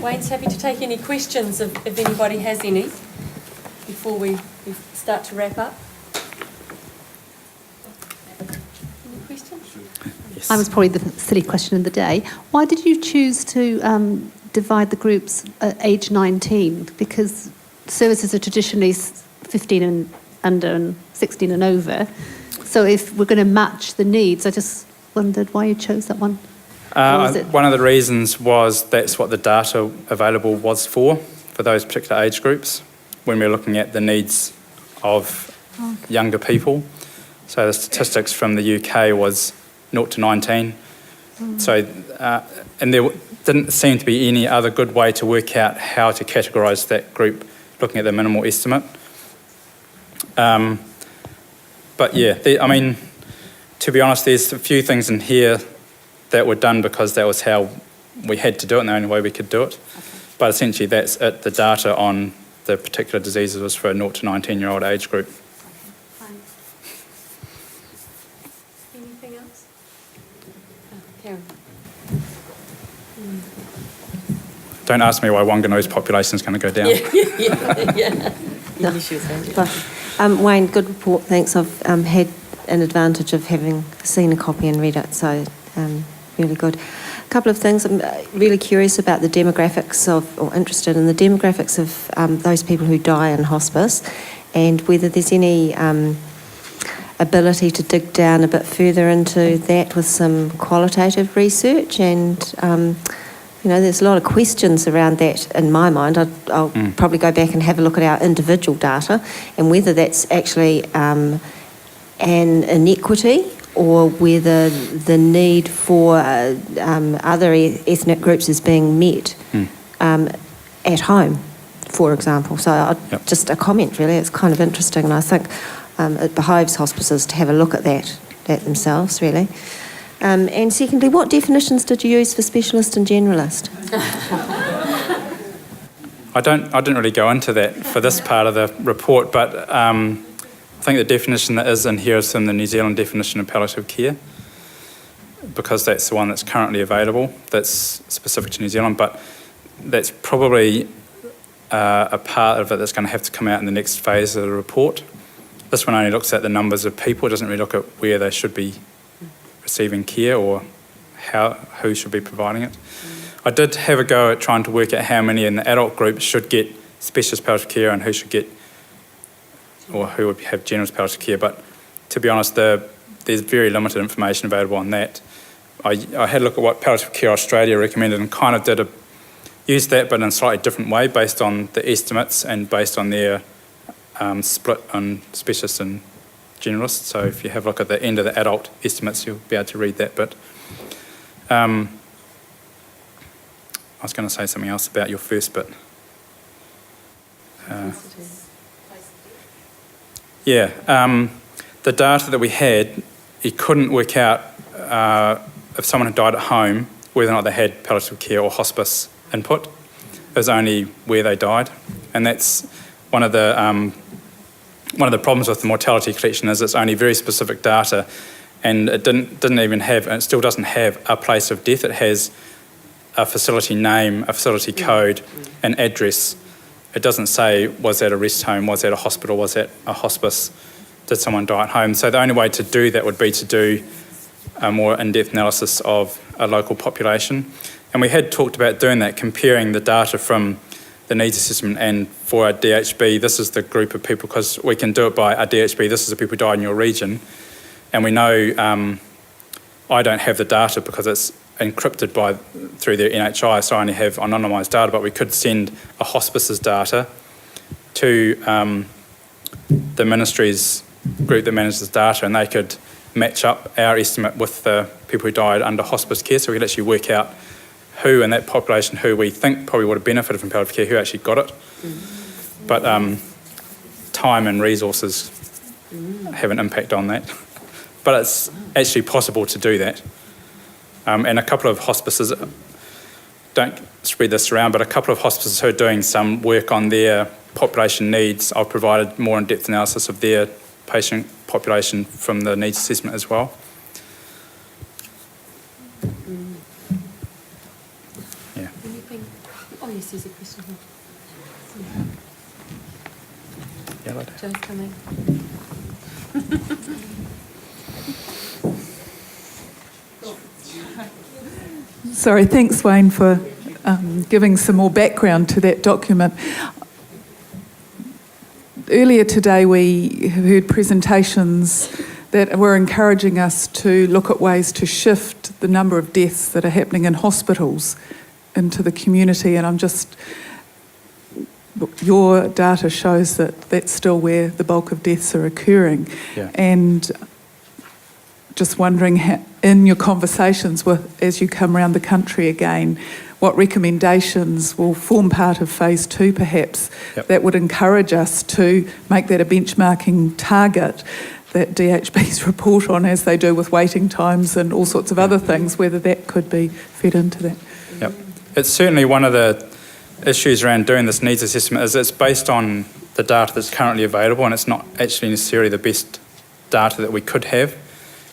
Wayne's happy to take any questions if anybody has any before we start to wrap up. Any questions? Yes. I was probably the silly question of the day. Why did you choose to divide the groups at age 19? Because services are traditionally 15 and under and 16 and over. So if we're going to match the needs, I just wondered why you chose that one. One of the reasons was that's what the data available was for those particular age groups when we were looking at the needs of younger people. So the statistics from the UK was 0 to 19. So, and there didn't seem to be any other good way to work out how to categorise that group looking at the minimal estimate. But yeah, to be honest, there's a few things in here that were done because that was how we had to do it and the only way we could do it. Okay. But essentially that's it. The data on the particular diseases was for a 0 to 19-year-old age group. Okay, fine. Anything else? Karen. Don't ask me why Wanganui population is going to go down. Wayne, good report, thanks. I've had an advantage of having seen a copy and read it, so really good. A couple of things. I'm really curious about the demographics or interested in the demographics of those people who die in hospice, and whether there's any ability to dig down a bit further into that with some qualitative research. And there's a lot of questions around that in my mind. I'll probably go back and have a look at our individual data and whether that's actually an inequity or whether the need for other ethnic groups is being met at home, for example. So just a comment, really. It's kind of interesting, and I think it behoves hospices to have a look at that themselves, really. And secondly, what definitions did you use for specialist and generalist? I didn't really go into that for this part of the report, but I think the definition that is in here is from the New Zealand definition of palliative care, because that's the one that's currently available, that's specific to New Zealand, but that's probably a part of it that's going to have to come out in the next phase of the report. This one only looks at the numbers of people, it doesn't really look at where they should be receiving care or who should be providing it. I did have a go at trying to work out how many in the adult group should get specialist palliative care and who should get, or who would have generous palliative care, but to be honest, there's very limited information available on that. I had a look at what Palliative Care Australia recommended and kind of used that, but in a slightly different way based on the estimates and based on their split on specialists and generalists. So if you have a look at the end of the adult estimates, you'll be able to read that bit. I was going to say something else about your first bit. The data that we had, you couldn't work out if someone had died at home, whether or not they had palliative care or hospice input. It was only where they died, and that's one of the problems with the mortality collection is it's only very specific data, and it didn't even have, and it still doesn't have a place of death. It has a facility name, a facility code, an address. It doesn't say, was that a rest home, was that a hospital, was that a hospice, did someone die at home? So the only way to do that would be to do a more in-depth analysis of a local population. And we had talked about doing that, comparing the data from the needs assessment and for our DHB, this is the group of people, because we can do it by our DHB, this is the people who died in your region. And we know I don't have the data because it's encrypted through their NHI, so I only have anonymised data, but we could send a hospice's data to the ministry's group that manages data, and they could match up our estimate with the people who died under hospice care, so we could actually work out who in that population who we think probably would have benefited from palliative care, who actually got it. But time and resources have an impact on that. But it's actually possible to do that. And a couple of hospices, don't spread this around, but a couple of hospices who are doing some work on their population needs, I've provided more in-depth analysis of their patient population from the needs assessment as well. Yeah. Oh, yes, there's a question here. Yellow. Joe's coming. Sorry, thanks Wayne for giving some more background to that document. Earlier today we heard presentations that were encouraging us to look at ways to shift the number of deaths that are happening in hospitals into the community, and your data shows that that's still where the bulk of deaths are occurring. Yeah. And just wondering, in your conversations as you come around the country again, what recommendations will form part of phase 2 perhaps, that would encourage us to make that a benchmarking target that DHBs report on, as they do with waiting times and all sorts of other things, whether that could be fed into that. Yep. It's certainly one of the issues around doing this needs assessment is it's based on the data that's currently available, and it's not actually necessarily the best data that we could have,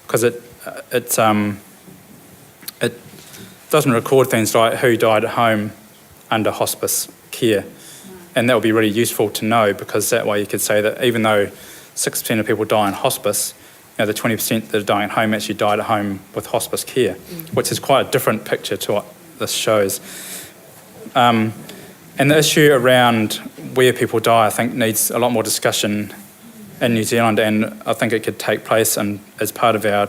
because it doesn't record things like who died at home under hospice care, and that would be really useful to know, because that way you could say that even though 6% of people die in hospice, the 20% that are dying at home actually died at home with hospice care, which is quite a different picture to what this shows. And the issue around where people die, I think, needs a lot more discussion in New Zealand, and I think it could take place as part of our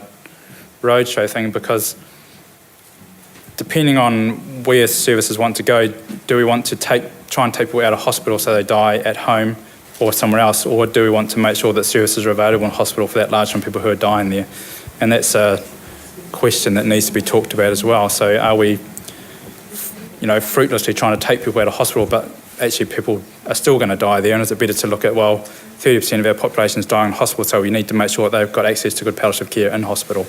roadshow thing, because depending on where services want to go, do we want to try and take people out of hospital so they die at home or somewhere else, or do we want to make sure that services are available in hospital for that large number of people who are dying there? And that's a question that needs to be talked about as well. So are we, fruitlessly trying to take people out of hospital, but actually people are still going to die there, and is it better to look at, 30% of our population is dying in hospital, so we need to make sure that they've got access to good palliative care in hospital,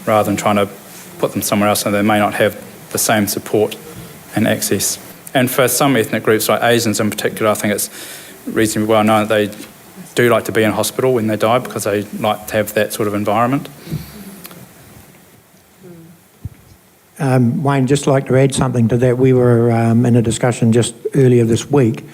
rather than trying to put them somewhere else and they may not have the same support and access. And for some ethnic groups, like Asians in particular, I think it's reasonably well known that they do like to be in hospital when they die, because they like to have that sort of environment. Wayne, just like to add something to that. We were in a discussion just earlier this week,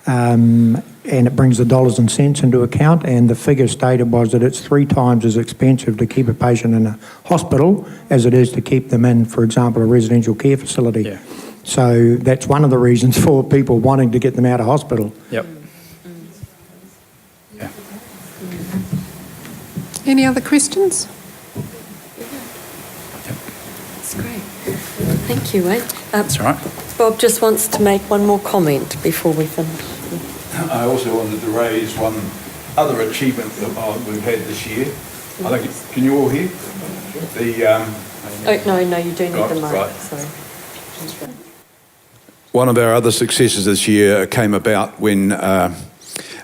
and it brings the dollars and cents into account, and the figure stated was that it's 3 times as expensive to keep a patient in a hospital as it is to keep them in, for example, a residential care facility. Yeah. So that's one of the reasons for people wanting to get them out of hospital. Yep. Yeah. Any other questions? That's great. Thank you, Wayne. That's all right. Bob just wants to make one more comment before we finish. I also wanted to raise one other achievement that we've had this year. I think, can you all hear? No, you do need the mic. Right. Sorry. One of our other successes this year came about when,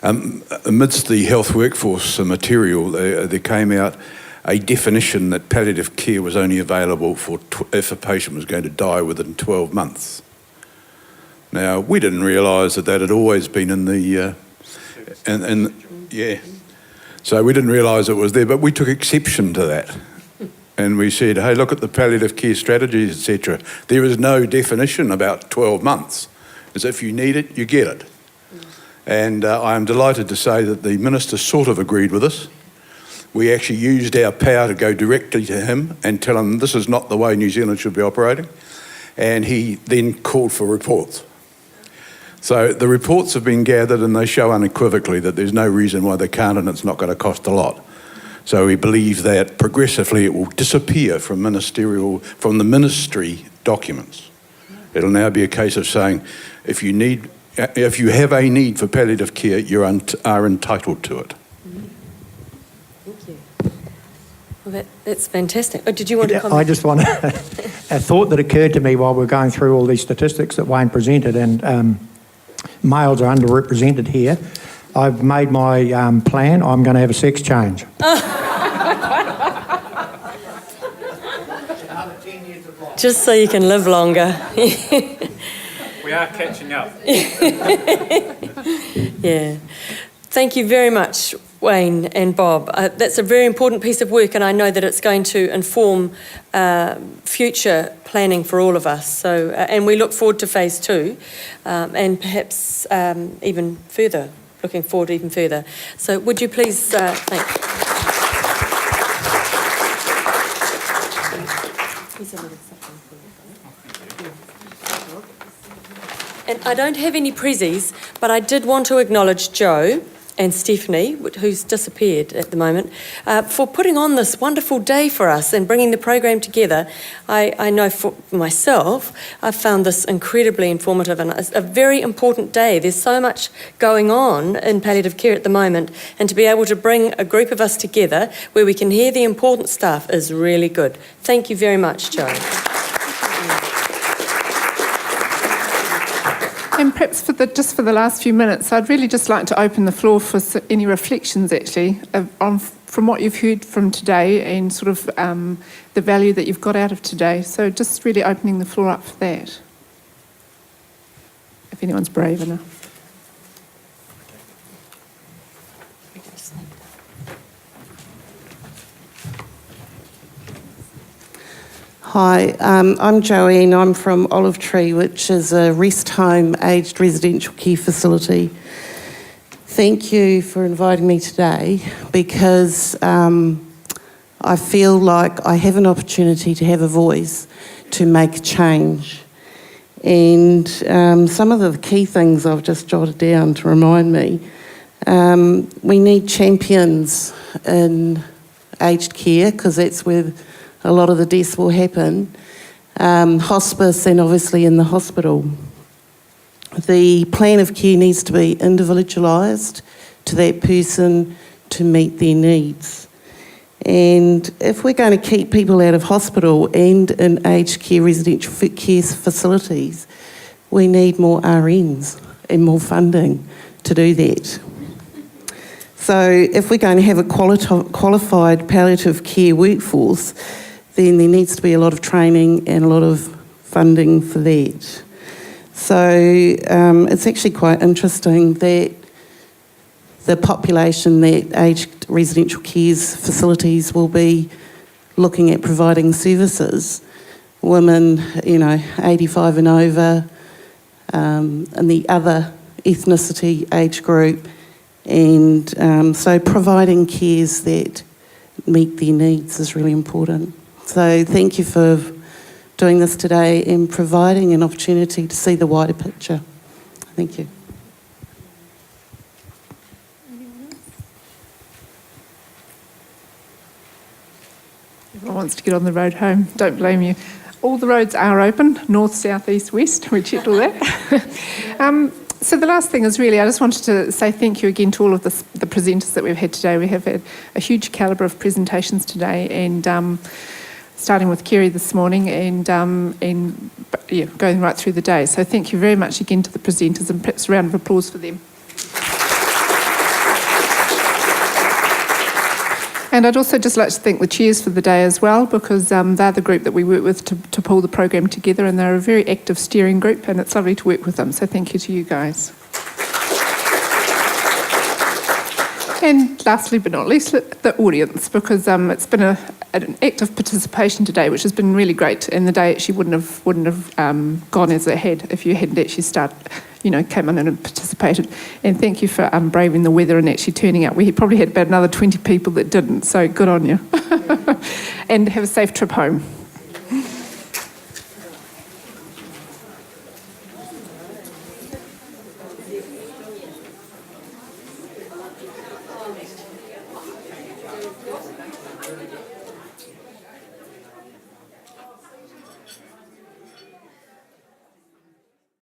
amidst the health workforce material, there came out a definition that palliative care was only available for if a patient was going to die within 12 months. Now, we didn't realise that had always been in the... So we didn't realise it was there, but we took exception to that. And we said, hey, look at the palliative care strategies, etc. There is no definition about 12 months. As if you need it, you get it. And I am delighted to say that the Minister sort of agreed with us. We actually used our power to go directly to him and tell him this is not the way New Zealand should be operating. And he then called for reports. So the reports have been gathered and they show unequivocally that there's no reason why they can't, and it's not going to cost a lot. So we believe that progressively it will disappear from the ministry documents. It'll now be a case of saying, if you have a need for palliative care, you are entitled to it. Thank you. Well, that's fantastic. Oh, did you want to comment? I just want to... a thought that occurred to me while we're going through all these statistics that Wayne presented, and males are underrepresented here. I've made my plan. I'm going to have a sex change. Just so you can live longer. We are catching up. Yeah. Thank you very much, Wayne and Bob. That's a very important piece of work, and I know that it's going to inform future planning for all of us. So, and we look forward to phase 2, and perhaps even further, looking forward even further. So would you please thank... Here's a little something for you. And I don't have any prezzies, but I did want to acknowledge Joe and Stephanie, who's disappeared at the moment, for putting on this wonderful day for us and bringing the program together. I know for myself, I've found this incredibly informative, and it's a very important day. There's so much going on in palliative care at the moment, and to be able to bring a group of us together where we can hear the important stuff is really good. Thank you very much, Joe. And perhaps just for the last few minutes, I'd really just like to open the floor for any reflections, actually, from what you've heard from today and sort of the value that you've got out of today. So just really opening the floor up for that, if anyone's brave enough. Hi, I'm Joanne. I'm from Olive Tree, which is a rest home aged residential care facility. Thank you for inviting me today, because I feel like I have an opportunity to have a voice to make a change. And some of the key things I've just jotted down to remind me. We need champions in aged care, because that's where a lot of the deaths will happen. Hospice, and obviously in the hospital. The plan of care needs to be individualised to that person to meet their needs. And if we're going to keep people out of hospital and in aged care residential care facilities, we need more RNs and more funding to do that. So if we're going to have a qualified palliative care workforce, then there needs to be a lot of training and a lot of funding for that. So it's actually quite interesting that the population that aged residential care facilities will be looking at providing services, women, 85 and over, and the other ethnicity age group, and so providing cares that meet their needs is really important. So thank you for doing this today and providing an opportunity to see the wider picture. Thank you. Everyone wants to get on the road home. Don't blame you. All the roads are open, north, south, east, west. We checked all that. So the last thing is really, I just wanted to say thank you again to all of the presenters that we've had today. We have had a huge calibre of presentations today, and starting with Kerry this morning and going right through the day. So thank you very much again to the presenters, and perhaps a round of applause for them. And I'd also just like to thank the chairs for the day as well, because they're the group that we work with to pull the program together, and they're a very active steering group, and it's lovely to work with them. So thank you to you guys. And lastly but not least, the audience, because it's been an active participation today, which has been really great, and the day actually wouldn't have gone as it had if you hadn't actually came in and participated. And thank you for braving the weather and actually turning up. We probably had about another 20 people that didn't, so good on you. And have a safe trip home.